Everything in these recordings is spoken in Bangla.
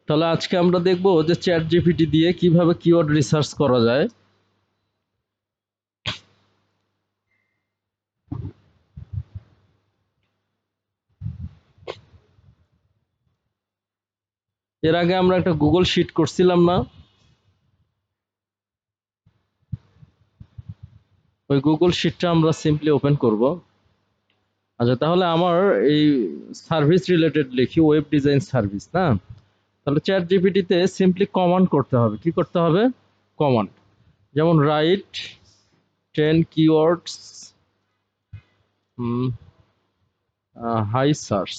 তাহলে আজকে আমরা দেখব যে চ্যাট জিপিটি দিয়ে কিভাবে কিওয়ার্ড রিসার্চ করা যায়। এর আগে আমরা একটা গুগল শিট করছিলাম না, ওই গুগল শিটটা আমরা সিম্পলি ওপেন করব। আচ্ছা, তাহলে আমার এই সার্ভিস রিলেটেড লিখি, ওয়েব ডিজাইন সার্ভিস না। তাহলে চ্যাট জিপিটিতে সিম্পলি কমান্ড করতে হবে। কি করতে হবে? কমান্ড। যেমন write 10 keywords high search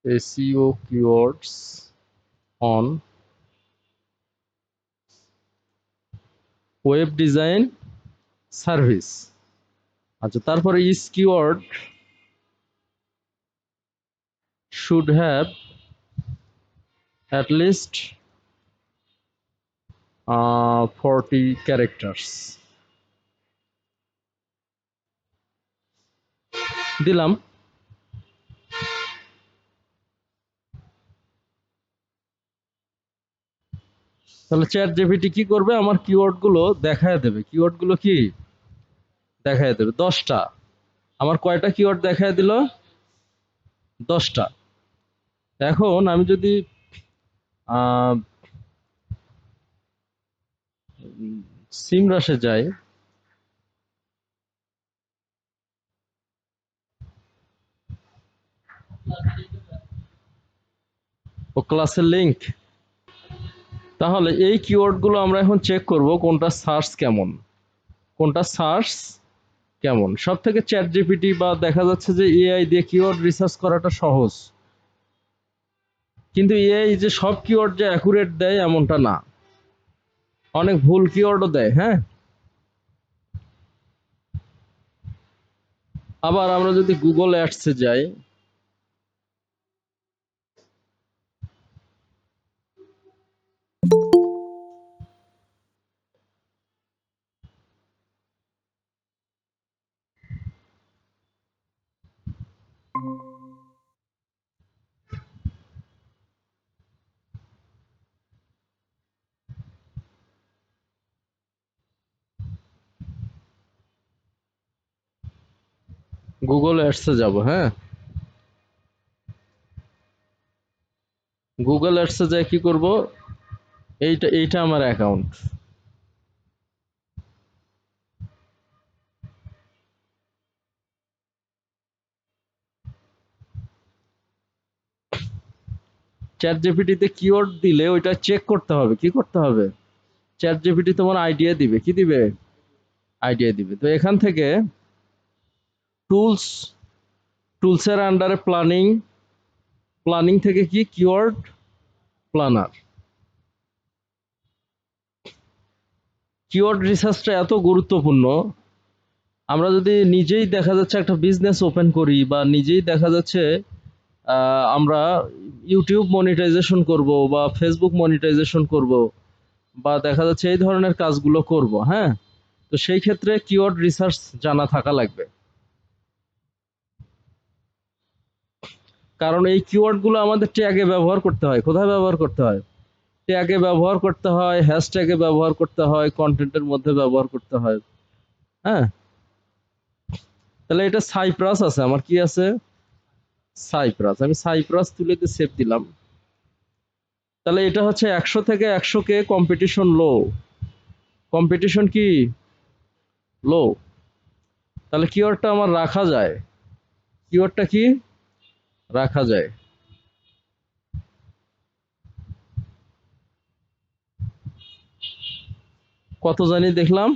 SEO keywords on web design service. আচ্ছা, তারপরে is keyword should have at least 40 characters দিলাম। তাহলে চ্যাট জিপিটি কি করবে? আমার কিওয়ার্ড গুলো দেখায় দেবে। কিওয়ার্ড গুলো কি দেখায় দেবে? 10টা। আমার কয়টা কিওয়ার্ড দেখায় দিল? 10টা। এখন আমি যদি সিমরাশে যাই, ও ক্লাসের লিংক, তাহলে এই কিওয়ার্ড গুলো আমরা এখন চেক করব কোনটা সার্চ কেমন, কোনটা সার্চ কেমন। সব থেকে চ্যাট জিপিটি বা দেখা যাচ্ছে যে এআই দিয়ে কিওয়ার্ড রিসার্চ করাটা সহজ, কিন্তু এআই যে সব কিওয়ার্ড যে অ্যাকুরেট দেয় এমনটা না, অনেক ভুল কিওয়ার্ডও দেয়। হ্যাঁ, আবার আমরা যদি গুগল অ্যাডসে যাই, গুগল অ্যাডসে যাব। হ্যাঁ, গুগল অ্যাডসে যাই কি করব? এইটা আমার অ্যাকাউন্ট। চ্যাট জিপিটিতে কিওয়ার্ড দিলে ওইটা চেক করতে হবে। কি করতে হবে? চ্যাট জিপিটি তোমার আইডিয়া দিবে। কি দিবে? আইডিয়া দিবে। তো এখান থেকে টুলস, টুলসের আন্ডারে প্ল্যানিং, প্ল্যানিং থেকে কি কিওয়ার্ড প্ল্যানার। কিওয়ার্ড রিসার্চটা এত গুরুত্বপূর্ণ, আমরা যদি নিজেই দেখা যাচ্ছে একটা বিজনেস ওপেন করি বা নিজেই দেখা যাচ্ছে আমরা ইউটিউব মনিটাইজেশন করব বা ফেসবুক মনিটাইজেশন করব বা দেখা যাচ্ছে এই ধরনের কাজগুলো করব, হ্যাঁ, তো সেই ক্ষেত্রে কিওয়ার্ড রিসার্চ জানা থাকা লাগবে। কারণ এই কিওয়ার্ডগুলো আমাদের ট্যাগে ব্যবহার করতে হয়। কোথায় ব্যবহার করতে হয়? ট্যাগে ব্যবহার করতে হয়, হ্যাশট্যাগে ব্যবহার করতে হয়, কন্টেন্টের মধ্যে ব্যবহার করতে হয়। হ্যাঁ, তাহলে এটা সাইপ্রাস আছে, আমার কি আছে? সাইপ্রাস। আমি সাইপ্রাস তুলে দিয়ে সেভ দিলাম। তাহলে এটা হচ্ছে 100 থেকে 100 কে কম্পিটিশন লো। কম্পিটিশন কি লো। তাহলে কিওয়ার্ডটা আমার রাখা যায়। কিওয়ার্ডটা কি রাখা যায়? কত জানি দেখলাম?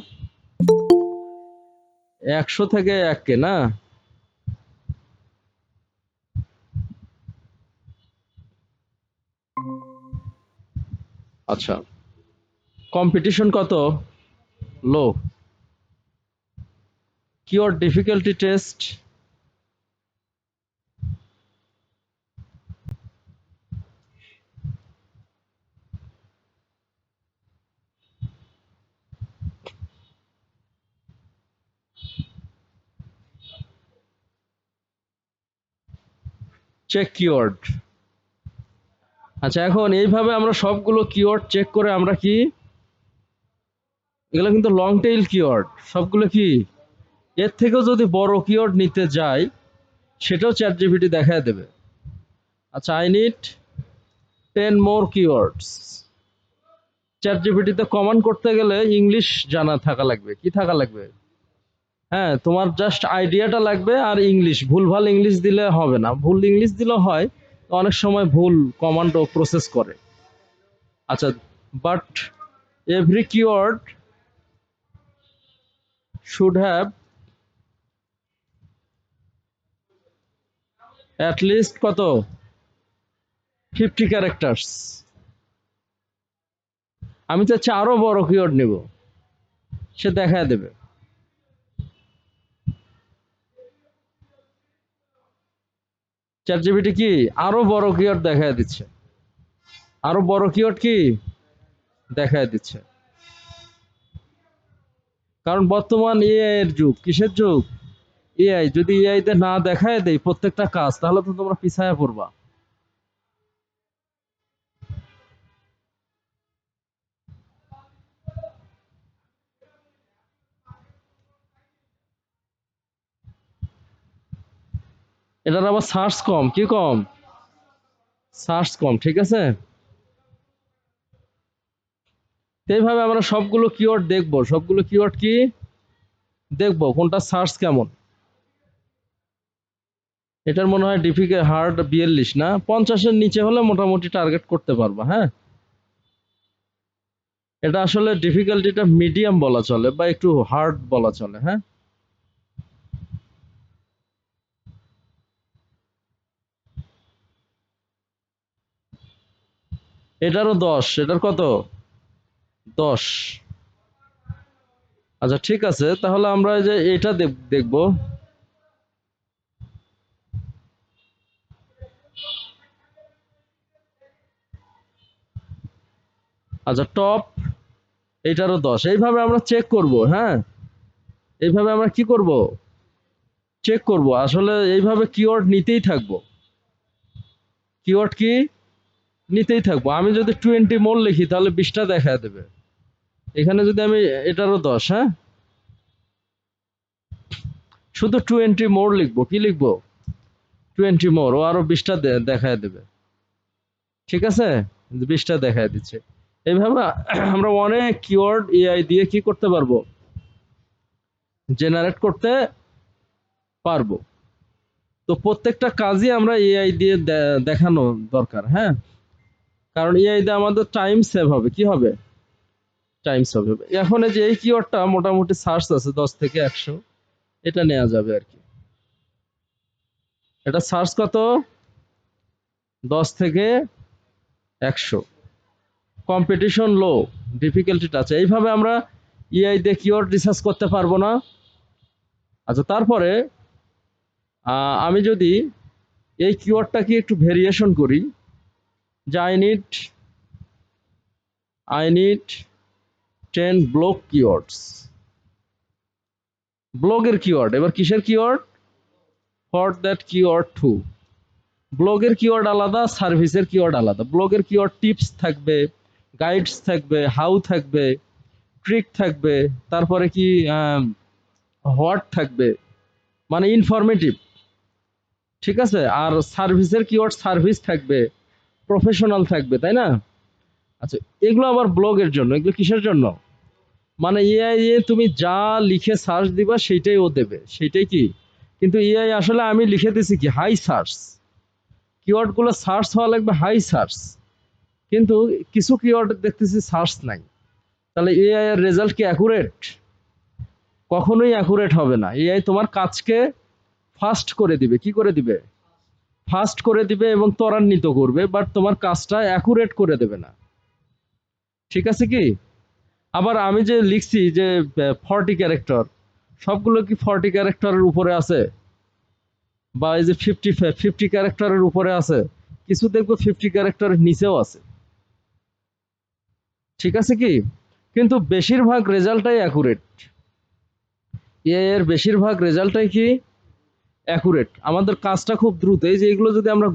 100 থেকে 1 কে না? আচ্ছা, কম্পিটিশন কত? Low. Keyword difficulty test check keyword. আচ্ছা, এখন এইভাবে আমরা সবগুলো কিওয়ার্ড চেক করে আমরা কি, এগুলো কিন্তু লং টেইল কিওয়ার্ড সবগুলো, কি এর থেকেও যদি বড় কিওয়ার্ড নিতে যাই সেটাও চ্যাট জিপিটি দেখায় দেবে। আচ্ছা, I need 10 more keywords. Chat জিপিটিতে কমান্ড করতে গেলে ইংলিশ জানা থাকা লাগবে, কি থাকা লাগবে, হ্যাঁ তোমার জাস্ট আইডিয়াটা লাগবে, আর ইংলিশ, ভুলভাল ইংলিশ দিলে হবে না, ভুল ইংলিশ দিলে হয় অনেক সময় ভুল কমান্ডও প্রসেস করে। আচ্ছা, but every keyword should have at least কত 50 ক্যারেক্টার্স। আমি চাচ্ছি আরো বড় কিওয়ার্ড নিব, সে দেখায় দেবে। চ্যাট জিপিটি কি আরো বড় কিওয়ার্ড দেখায় দিচ্ছে, আরো বড় কিওয়ার্ড কি দেখায় দিচ্ছে। কারণ বর্তমান এআই এর যুগ, কিসের যুগ, এআই। যদি এআই তে না দেখায় দেয় প্রত্যেকটা কাজ, তাহলে তো তোমরা পিছায়া পড়বা। এটার আবার সার্চ কম, কি কম, সার্চ কম, ঠিক আছে। এইভাবে আমরা সবগুলো কিওয়ার্ড দেখবো, সবগুলো কিওয়ার্ড কি দেখবো, কোনটা সার্চ কেমন। এটার মনে হয় ডিফিকাল্ট হার্ড 42 না, 50-এর নিচে হলে মোটামুটি টার্গেট করতে পারবা। হ্যাঁ, এটা আসলে ডিফিকাল্টিটা মিডিয়াম বলা চলে বা একটু হার্ড বলা চলে। হ্যাঁ, এটারও 10, এটার কত 10। আচ্ছা ঠিক আছে, তাহলে আমরা এই যে এটা দেখবো। আচ্ছা, টপ, এটারও 10। এইভাবে আমরা চেক করব। হ্যাঁ, এইভাবে আমরা কি করব, চেক করব। আসলে এইভাবে কিওয়ার্ড নিতেই থাকবো, কিওয়ার্ড কি নিতেই থাকবো। আমি যদি 20 মোর লিখি তাহলে 20টা দেখা দেবে। এখানে যদি আমি এটারও 10, হ্যাঁ, শুধু 20 মোর লিখবো, কি লিখবো 20 মোর, ও আরো 20টা দেখায় দেবে। ঠিক আছে, 20টা দেখায় দিচ্ছে। এইভাবে আমরা অনেক কিওয়ার্ড এআই দিয়ে কি করতে পারবো, জেনারেট করতে পারবো। তো প্রত্যেকটা কাজই আমরা এআই দিয়ে দেখানো দরকার। হ্যাঁ, কারণ এআই দিয়ে আমাদের টাইম সেভ হবে, কি হবে, টাইম সেভ হবে। এখন এই যে এই কিওয়ার্ডটা মোটামুটি সার্চ আছে 10 থেকে 100, এটা নেওয়া যাবে আর কি। এটা সার্চ কত 10 থেকে 100, কম্পিটিশন লো, ডিফিকাল্টিটা আছে। এইভাবে আমরা এআই দিয়ে কিওয়ার্ড রিসার্চ করতে পারবো না। আচ্ছা, তারপরে আমি যদি এই কিওয়ার্ডটাকে একটু ভেরিয়েশন করি, যে আই নিড 10 ব্লক কিওয়ার্ডস। ব্লগের কিওয়ার্ড, এবার কিসের keyword, for that keyword too. ব্লগের কিওয়ার্ড আলাদা, সার্ভিসের কিওয়ার্ড আলাদা। ব্লগের কিওয়ার্ড টিপস থাকবে, গাইডস থাকবে, হাউ থাকবে, ট্রিক থাকবে, তারপরে কি হোয়াট থাকবে, মানে ইনফরমেটিভ। ঠিক আছে, আর সার্ভিসের কিওয়ার্ড সার্ভিস থাকবে, প্রফেশনাল থাকবে, তাই না। আচ্ছা, এগুলো আবার ব্লগের জন্য, এগুলো কিসের জন্য, মানে এআই এ তুমি যা লিখে সার্চ দিবা সেইটাই ও দেবে, সেইটাই কি। কিন্তু এআই আসলে আমি লিখে দিছি কি হাই সার্চ, কিওয়ার্ড গুলো সার্চ হওয়া লাগবে হাই সার্চ, কিন্তু কিছু কিওয়ার্ড দেখতেছি সার্চ নাই। তাহলে এআই এর রেজাল্ট কি অ্যাকুরেট, কখনোই অ্যাকুরেট হবে না। এআই তোমার কাজকে ফাস্ট করে দিবে, কি করে দিবে, ফাস্ট করে দিবে এবং ত্বরান্বিত করবে, বাট তোমার কাজটা অ্যাকুরেট করে দেবে না। ঠিক আছে কি। আবার আমি যে লিখছি যে 40 ক্যারেক্টার, সবগুলো কি 40 ক্যারেক্টারের উপরে আছে, বা এই যে 50 ক্যারেক্টারের উপরে আছে, কিছু দেখবো 50 ক্যারেক্টারের নিচেও আছে। ঠিক আছে কি, কিন্তু বেশিরভাগ রেজাল্টটাই অ্যাকুরেট। এআই এর বেশিরভাগ রেজাল্টটাই কি অ্যাকুরেট, আমাদের কাজটা খুব দ্রুত। এই যে এগুলো যদি আমরা